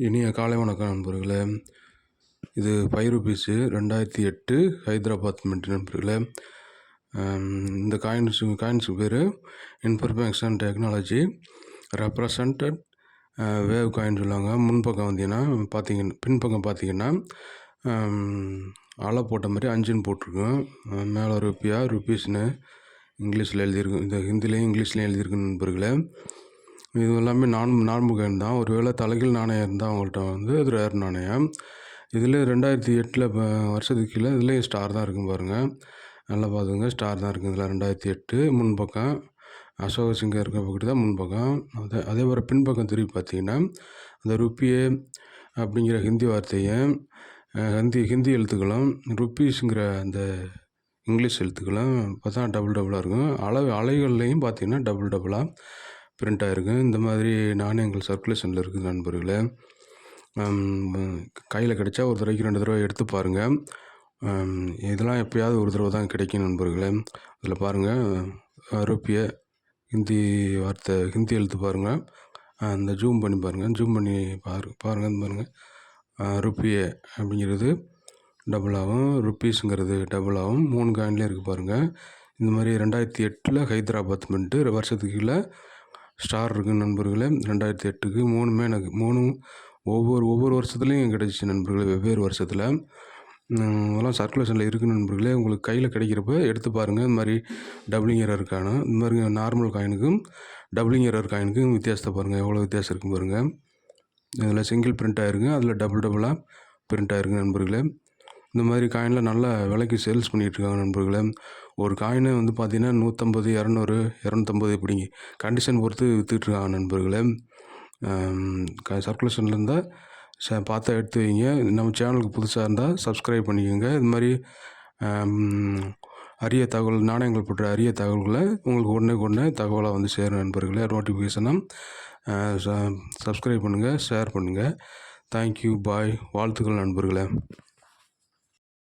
இனிய காலை வணக்கம் நண்பர்களே. இது ₹5 2008 ஹைதராபாத் மின்ட் நண்பர்களே. இந்த காயின்ஸுக்கு பேர் information technology represented wave coin சொல்லுவாங்க. முன்பக்கம் பின்பக்கம் பார்த்தீங்கன்னா அலை போட்ட மாதிரி 5ன்னு போட்டிருக்கோம். மேலே ருபீஸ்னு இங்கிலீஷில் எழுதியிருக்கும். இந்த ஹிந்திலையும் இங்கிலீஷ்லேயும் எழுதியிருக்கு நண்பர்களே. இது எல்லாமே நார்மல் காயின் தான். ஒருவேளை தலைகீழ் நாணயம் இருந்தால் அவங்கள்ட்ட அது ரேர் நாணயம். இதில் 2008 வருஷத்துக்கு கீழே இதுலேயும் ஸ்டார் தான் இருக்கும் பாருங்கள். நல்லா பார்த்துங்க, ஸ்டார் தான் இருக்குது இதில். 2008 முன்பக்கம் அசோக சிங்கம் இருக்க பக்கத்து தான் முன்பக்கம். அதே போல் பின்பக்கம் திருப்பி பார்த்தீங்கன்னா அந்த ருப்பியே அப்படிங்கிற ஹிந்தி வார்த்தையும் ஹிந்தி எழுத்துக்களும் ருப்பீஸுங்கிற அந்த இங்கிலீஷ் எழுத்துக்களும் பார்த்தா டபுளாக இருக்கும். அலைகள்லையும் பார்த்தீங்கன்னா டபுளாக பிரிண்ட் ஆகிருக்கு. இந்த மாதிரி நாணயங்கள் சர்க்குலேஷனில் இருக்குது நண்பர்களே. கையில் கிடைச்சா ஒரு தடவைக்கு 2 தடவை எடுத்து பாருங்கள். இதெல்லாம் எப்போயாவது ஒரு தடவை தான் கிடைக்கும் நண்பர்களே. இதில் பாருங்கள், ருப்பியே ஹிந்தி வார்த்தை, ஹிந்தி எழுத்து பாருங்கள். அந்த ஜூம் பண்ணி பாருங்கள், பாருங்கள். ருப்பியே அப்படிங்கிறது டபுளாகவும் ருப்பீஸுங்கிறது டபுளாகவும் 3 காயின்லேயும் இருக்குது பாருங்கள். இந்த மாதிரி 2008 ஹைதராபாத் மின்ட்டு வருஷத்துக்கு கீழே ஸ்டார் இருக்குது நண்பர்களே. 2008க்கு 3மே எனக்கு 3 ஒவ்வொரு வருஷத்துலேயும் கிடைச்சிச்சு நண்பர்களே, வெவ்வேறு வருஷத்தில். அதெல்லாம் சர்க்குலேஷனில் இருக்குது நண்பர்களே. உங்களுக்கு கையில் கிடைக்கிறப்ப எடுத்து பாருங்கள். இந்த மாதிரி டபுளிங் எரர் காணும். இந்த மாதிரி நார்மல் காயினுக்கும் டபுளிங் எரர் காயினுக்கும் வித்தியாசத்தை பாருங்கள், எவ்வளோ வித்தியாசம் இருக்கும் பாருங்கள். இதில் சிங்கிள் பிரிண்ட் ஆகிருக்கு, அதில் டபுளாக பிரிண்ட் ஆகிருக்கு நண்பர்களே. இந்த மாதிரி காயினில் நல்ல விலைக்கு சேல்ஸ் பண்ணிகிட்ருக்காங்க நண்பர்களே. ஒரு காயினை பார்த்தீங்கன்னா 150, 200, 250 இப்படி கண்டிஷன் பொறுத்து விற்றுட்ருக்காங்க நண்பர்களே. சர்க்குலேஷனில் இருந்தால் பார்த்தா எடுத்து வைங்க. நம்ம சேனலுக்கு புதுசாக இருந்தால் சப்ஸ்கிரைப் பண்ணிக்கோங்க. இது மாதிரி அரிய தகவல், நாணயங்கள் பற்றி அரிய தகவல்களை உங்களுக்கு உடனே தகவலாக சேரும் நண்பர்களே. நோட்டிஃபிகேஷனாக சப்ஸ்கிரைப் பண்ணுங்கள், ஷேர் பண்ணுங்கள். தேங்க்யூ, பாய். வாழ்த்துக்கள் நண்பர்களே.